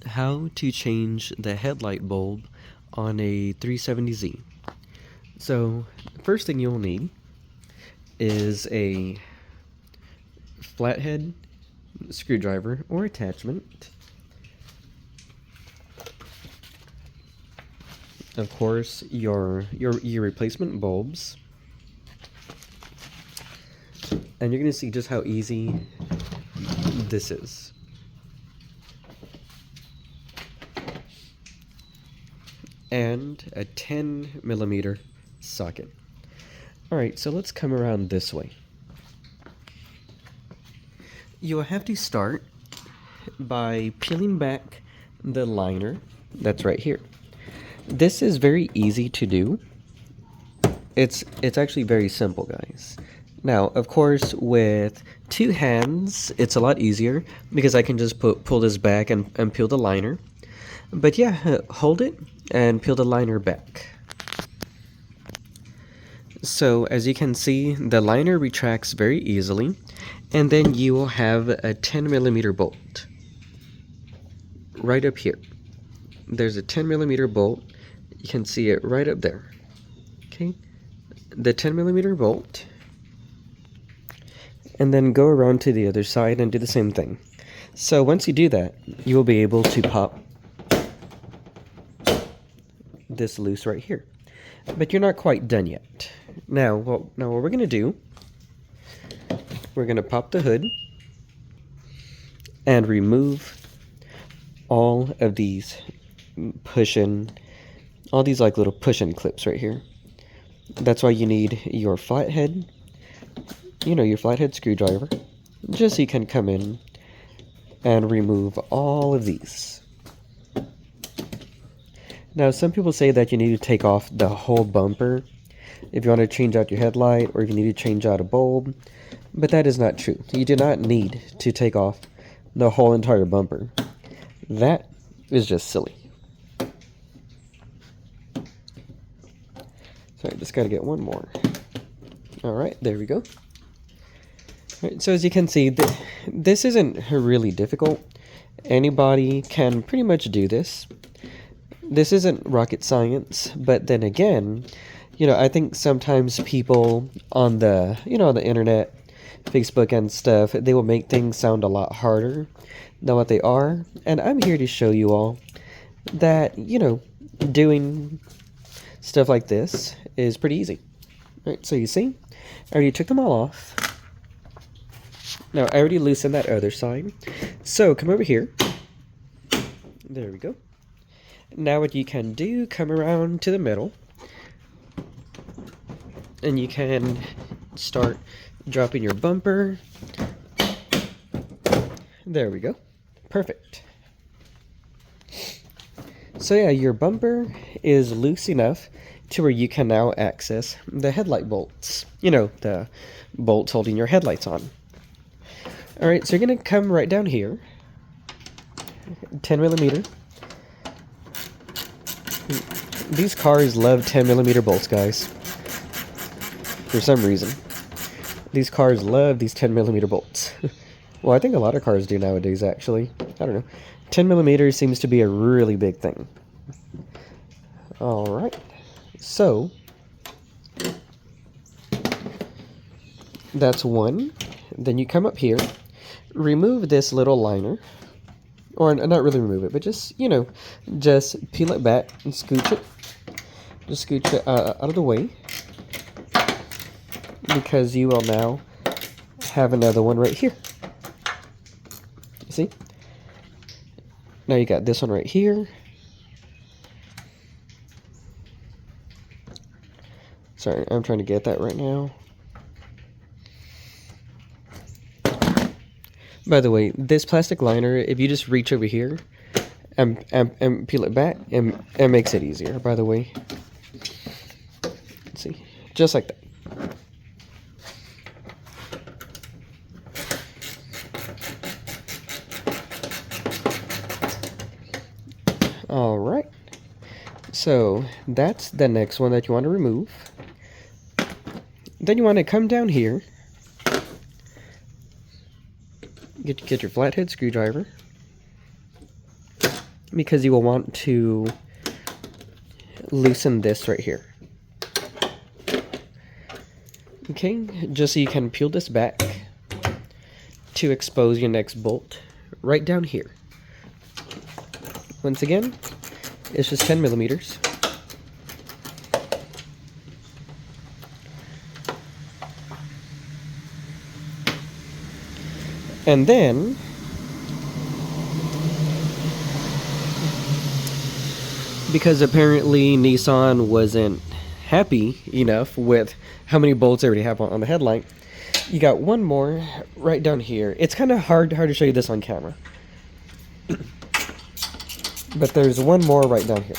How to change the headlight bulb on a 370Z. So, first thing you'll need is a flathead screwdriver or attachment. Of course, your replacement bulbs. And you're going to see just how easy this is. And a 10mm socket. Alright, so let's come around this way. You'll have to start by peeling back the liner that's right here. This is very easy to do. It's actually very simple, guys. Now, of course, with two hands, it's a lot easier because I can just pull this back and peel the liner. But yeah, hold it and peel the liner back. So as you can see, the liner retracts very easily, and then you will have a 10mm bolt right up here. There's a 10mm bolt. You can see it right up there. Okay, the 10mm bolt, and then go around to the other side and do the same thing. So once you do that, you will be able to pop this loose right here. But you're not quite done yet. Now what we're going to do, we're going to pop the hood and remove all of these like little push-in clips right here. That's why you need your flathead, your flathead screwdriver, just so you can come in and remove all of these. Now, some people say that you need to take off the whole bumper if you want to change out your headlight or if you need to change out a bulb, but that is not true. You do not need to take off the whole entire bumper. That is just silly. So I just got to get one more. Alright, there we go. Right, so as you can see, this isn't really difficult. Anybody can pretty much do this. This isn't rocket science, but then again, I think sometimes people on the, on the internet, Facebook and stuff, they will make things sound a lot harder than what they are. And I'm here to show you all that, doing stuff like this is pretty easy. Right, so you see, I already took them all off. Now, I already loosened that other side. So, come over here. There we go. Now what you can do, come around to the middle. And you can start dropping your bumper. There we go. Perfect. So yeah, your bumper is loose enough to where you can now access the headlight bolts. The bolts holding your headlights on. Alright, so you're going to come right down here. 10mm. These cars love 10mm bolts, guys. For some reason. These cars love these 10mm bolts. Well, I think a lot of cars do nowadays, actually. I don't know. 10mm seems to be a really big thing. Alright. So, that's one. Then you come up here, remove this little liner. Or not really remove it, but just, just peel it back and scooch it. Just scooch it out of the way. Because you will now have another one right here. You see? Now you got this one right here. Sorry, I'm trying to get that right now. By the way, this plastic liner, if you just reach over here and peel it back, it makes it easier, by the way. Let's see. Just like that. Alright. So, that's the next one that you want to remove. Then you want to come down here. Get your flathead screwdriver. because you will want to loosen this right here. Okay, just so you can peel this back to expose your next bolt right down here. Once again, it's just 10 millimeters. And then because apparently Nissan wasn't happy enough with how many bolts they already have on the headlight, you got one more right down here. It's kind of hard to show you this on camera. But there's one more right down here.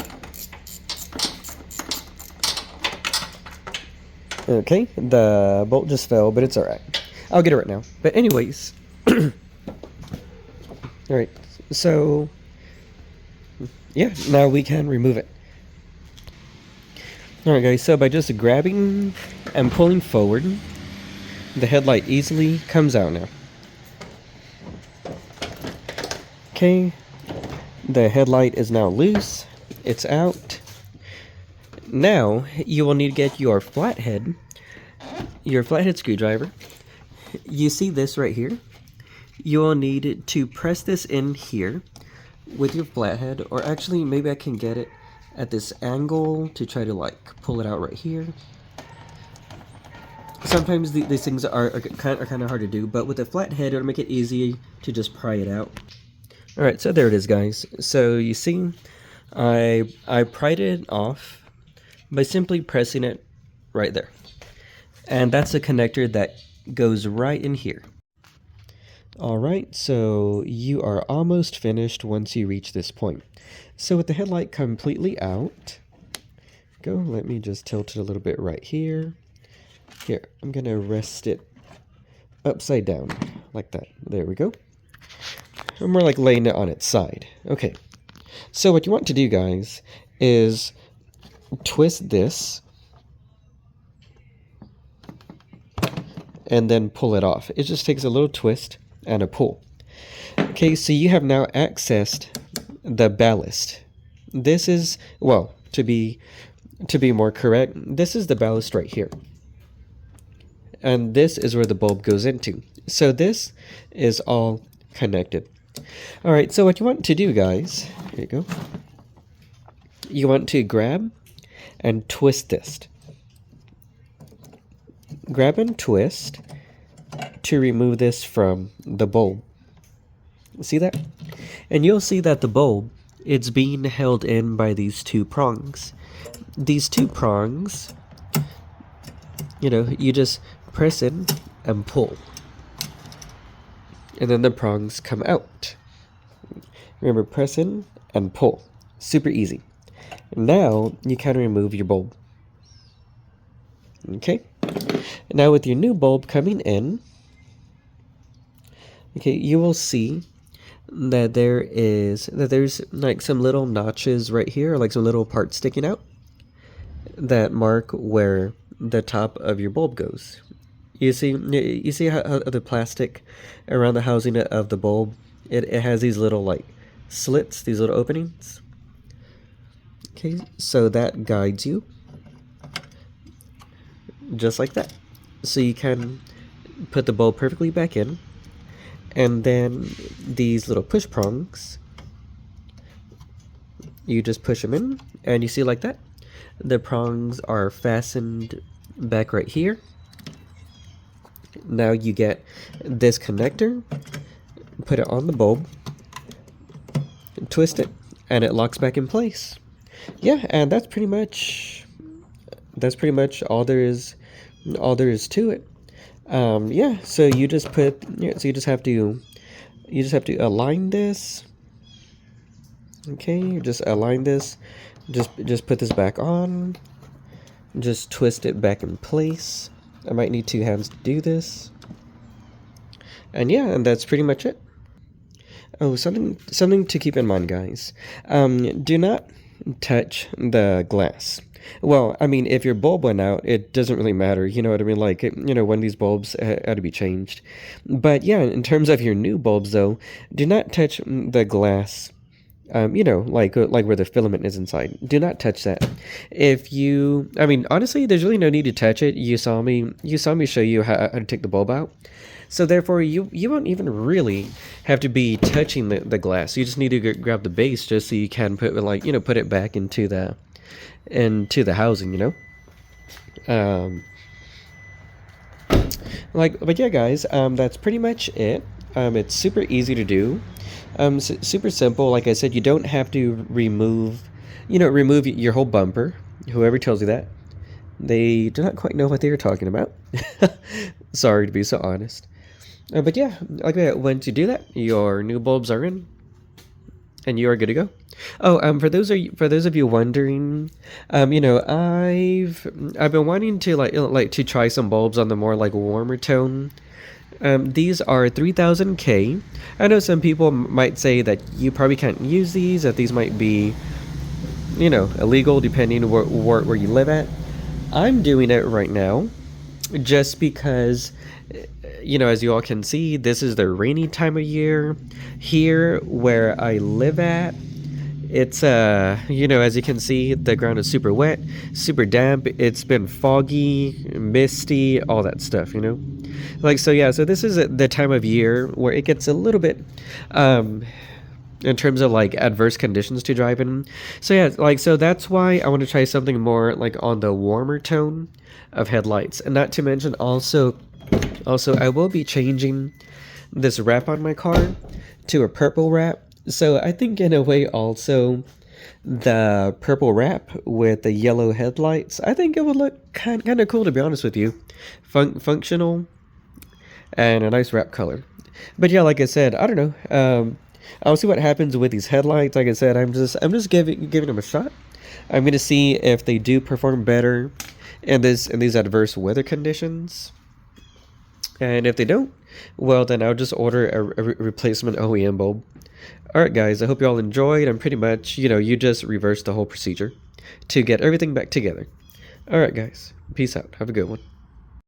Okay, the bolt just fell, but it's alright. I'll get it right now. But anyways. Alright, so yeah, now we can remove it. Alright guys, so by just grabbing and pulling forward, the headlight easily comes out now. Okay, the headlight is now loose. It's out. Now, you will need to get your flathead screwdriver. You see this right here? You will need to press this in here with your flathead, or actually maybe I can get it at this angle to try to like pull it out right here. Sometimes these things are kind of hard to do, but with a flathead it'll make it easy to just pry it out. Alright, so there it is guys. So you see I pried it off by simply pressing it right there. And that's the connector that goes right in here. Alright, so you are almost finished once you reach this point. So with the headlight completely out, let me just tilt it a little bit right here. Here, I'm going to rest it upside down, like that. There we go. I'm more like laying it on its side. Okay, so what you want to do, guys, is twist this and then pull it off. It just takes a little twist and a pull. Okay, so you have now accessed the ballast. This is, well, to be more correct, this is the ballast right here. And this is where the bulb goes into. So this is all connected. Alright, so what you want to do, guys, here you go. You want to grab and twist this. Grab and twist to remove this from the bulb. See that? And you'll see that the bulb, it's being held in by these two prongs. These two prongs, you just press in and pull. And then the prongs come out. Remember, press in and pull. Super easy. Now you can remove your bulb. Okay? Now with your new bulb coming in, okay, you will see that there's like some little notches right here, like some little parts sticking out that mark where the top of your bulb goes. You see how the plastic around the housing of the bulb, it has these little like slits, these little openings. Okay, so that guides you just like that. So you can put the bulb perfectly back in, and then these little push prongs, you just push them in, and you see like that. The prongs are fastened back right here. Now you get this connector, put it on the bulb, twist it, and it locks back in place. Yeah, and that's pretty much all there is to it. Yeah, so you just have to align this. Okay, just align this. Just put this back on. Just twist it back in place. I might need two hands to do this. And yeah, and that's pretty much it. Oh, something to keep in mind, guys. Do not touch the glass. Well, I mean, if your bulb went out, it doesn't really matter. You know what I mean? Like, when these bulbs had to be changed. But yeah, in terms of your new bulbs, though, do not touch the glass You know, like where the filament is inside. Do not touch that. If you, I mean, honestly, there's really no need to touch it. You saw me show you how to take the bulb out. So therefore, you won't even really have to be touching the glass. You just need to grab the base just so you can put put it back into the housing. But yeah, guys, that's pretty much it. It's super easy to do. Super simple. Like I said, you don't have to remove your whole bumper. Whoever tells you that, they do not quite know what they were talking about. Sorry to be so honest. But yeah, like that, once you do that, your new bulbs are in, and you are good to go. Oh, for those of you wondering, I've been wanting to to try some bulbs on the more warmer tone. These are 3000K. I know some people might say that you probably can't use these, that these might be, illegal depending where you live at. I'm doing it right now just because, as you all can see, this is the rainy time of year. Here where I live at, it's, as you can see, the ground is super wet, super damp. It's been foggy, misty, all that stuff, So yeah, so this is the time of year where it gets a little bit, in terms of adverse conditions to drive in. So yeah, so that's why I want to try something more on the warmer tone of headlights. And not to mention also I will be changing this wrap on my car to a purple wrap. So I think in a way also the purple wrap with the yellow headlights, I think it would look kind of cool, to be honest with you. Functional and a nice wrap color. But yeah, like I said, I don't know. I'll see what happens with these headlights. Like I said, I'm just giving them a shot. I'm gonna see if they do perform better in these adverse weather conditions. And if they don't, well, then I'll just order a replacement OEM bulb. Alright guys, I hope you all enjoyed, and pretty much, you just reverse the whole procedure to get everything back together. Alright guys, peace out. Have a good one.